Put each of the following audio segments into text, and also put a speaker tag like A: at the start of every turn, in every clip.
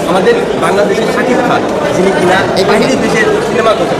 A: আমাদের বাংলাদেশের শাকিব খান যিনি কিনা বাহিরের দেশের সিনেমা করছেন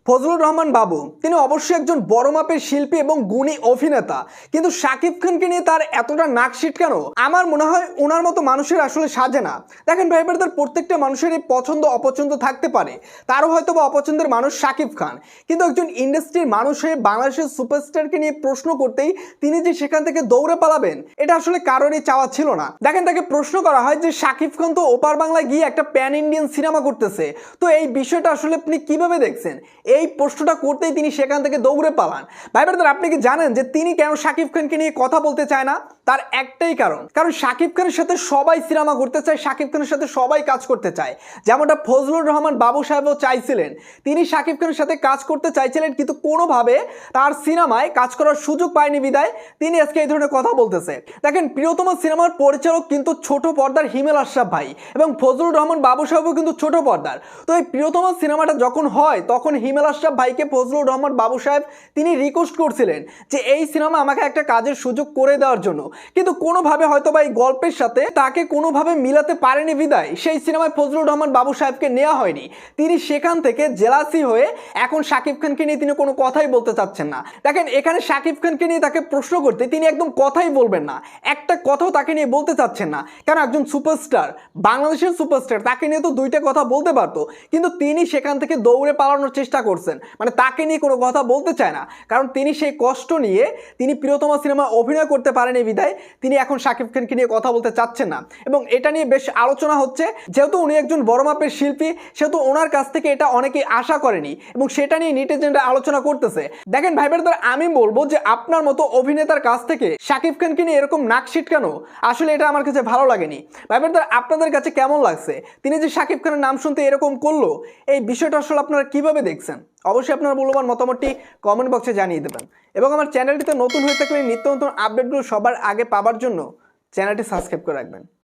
B: ফজলুর রহমান বাবু তিনি অবশ্যই একজন বড় মাপের শিল্পী এবং গুণী অভিনেতা, কিন্তু শাকিব খানকে নিয়ে তার এতটা নাক কেন? আমার মনে হয় ওনার মতো মানুষের আসলে সাজে না। দেখেন ভাই, তার প্রত্যেকটা মানুষেরই পছন্দ অপছন্দ থাকতে পারে, তারও হয়তো বা অপছন্দের মানুষ শাকিব খান, কিন্তু একজন ইন্ডাস্ট্রির মানুষ হয়ে বাংলাদেশের সুপারস্টারকে নিয়ে প্রশ্ন করতেই তিনি যে সেখান থেকে দৌড়ে পালাবেন, এটা আসলে কারোরই চাওয়া ছিল না। দেখেন, তাকে প্রশ্ন করা হয় যে শাকিব খান তো ওপার বাংলায় গিয়ে একটা প্যান ইন্ডিয়ান সিনেমা করতেছে, তো এই বিষয়টা আসলে আপনি কিভাবে দেখছেন? এই প্রশ্নটা করতেই তিনি সেখান থেকে দৌড়ে পালান। ভাই ব্রাদার, আপনি কি জানেন যে তিনি কেন শাকিব খানকে নিয়ে কথা বলতে চায় না? তার একটাই কারণ শাকিব খানের সাথে সবাই সিনেমা করতে চায়, শাকিব খানের সাথে সবাই কাজ করতে চায়। যেমনটা ফজলুর রহমান বাবু সাহেবও চাইছিলেন, তিনি শাকিব খানের সাথে কাজ করতে চাইছিলেন, কিন্তু কোনোভাবে তার সিনেমায় কাজ করার সুযোগ পায়নি বিদায় তিনি আজকে এই ধরনের কথা বলতেছে। দেখেন, প্রিয়তমা সিনেমার পরিচালক কিন্তু ছোট পর্দার হিমেল আশরাফ ভাই, এবং ফজলুর রহমান বাবু সাহেবও কিন্তু ছোট পর্দার। তো এই প্রিয়তমা সিনেমাটা যখন হয় তখন হিমেল আশরাফ ভাইকে ফজলুর রহমান বাবু সাহেব তিনি রিকোয়েস্ট করছিলেন যে এই সিনেমা আমাকে একটা কাজের সুযোগ করে দেওয়ার জন্য, কিন্তু কোনোভাবে হয়তো বা এই গল্পের সাথে তাকে কোনোভাবে মিলাতে পারেনি বিদায় সেই সিনেমায় ফজলুর রহমান বাবু সাহেবকে নেওয়া হয়নি। তিনি সেখান থেকে জেলাসি হয়ে এখন শাকিব খানকে নিয়ে তিনি কোনো কথাই বলতে চাচ্ছেন না। দেখেন, এখানে শাকিব খানকে নিয়ে তাকে প্রশ্ন করতে তিনি একদম কথাই বলবেন না, একটা কথাও তাকে নিয়ে বলতে চাচ্ছেন না। কারণ একজন সুপারস্টার, বাংলাদেশের সুপারস্টার, তাকে নিয়ে তো দুইটা কথা বলতে পারতো, কিন্তু তিনি সেখান থেকে দৌড়ে পালানোর চেষ্টা করছেন, মানে তাকে নিয়ে কোনো কথা বলতে চায় না। কারণ তিনি সেই কষ্ট নিয়ে তিনি প্রিয়তমা সিনেমা অভিনয় করতে পারেনি বিদায় তিনি এখন শাকিব খানকে নিয়ে কথা বলতে চাচ্ছেন না। এবং এটা নিয়ে বেশ আলোচনা হচ্ছে, যেহেতু উনি একজন বড় মাপের শিল্পী সেহেতু ওনার কাছ থেকে এটা অনেকেই আশা করেনি, এবং সেটা নিয়ে নেটিজেনরা আলোচনা করতেছে। দেখেন ভাই ব্রাদার, আমি বলবো যে আপনার মতো অভিনেতার কাছ থেকে শাকিব খানকে নিয়ে এরকম নাক কেন? আসলে এটা আমার কাছে ভালো লাগেনি। ভাই ব্রাদার, আপনাদের কাছে কেমন লাগছে তিনি যে শাকিব খানের নাম শুনতে এরকম করলো? এই বিষয়টা আসলে আপনারা কিভাবে দেখছেন? অবশ্যই আপনার মূল্যবান মতামতটি কমেন্ট বক্সে জানিয়ে দেবেন, এবং আমার চ্যানেলটিতে নতুন হয়ে থাকলে নিত্য নতুন আপডেটগুলো সবার আগে পাওয়ার জন্য চ্যানেলটি সাবস্ক্রাইব করে রাখবেন।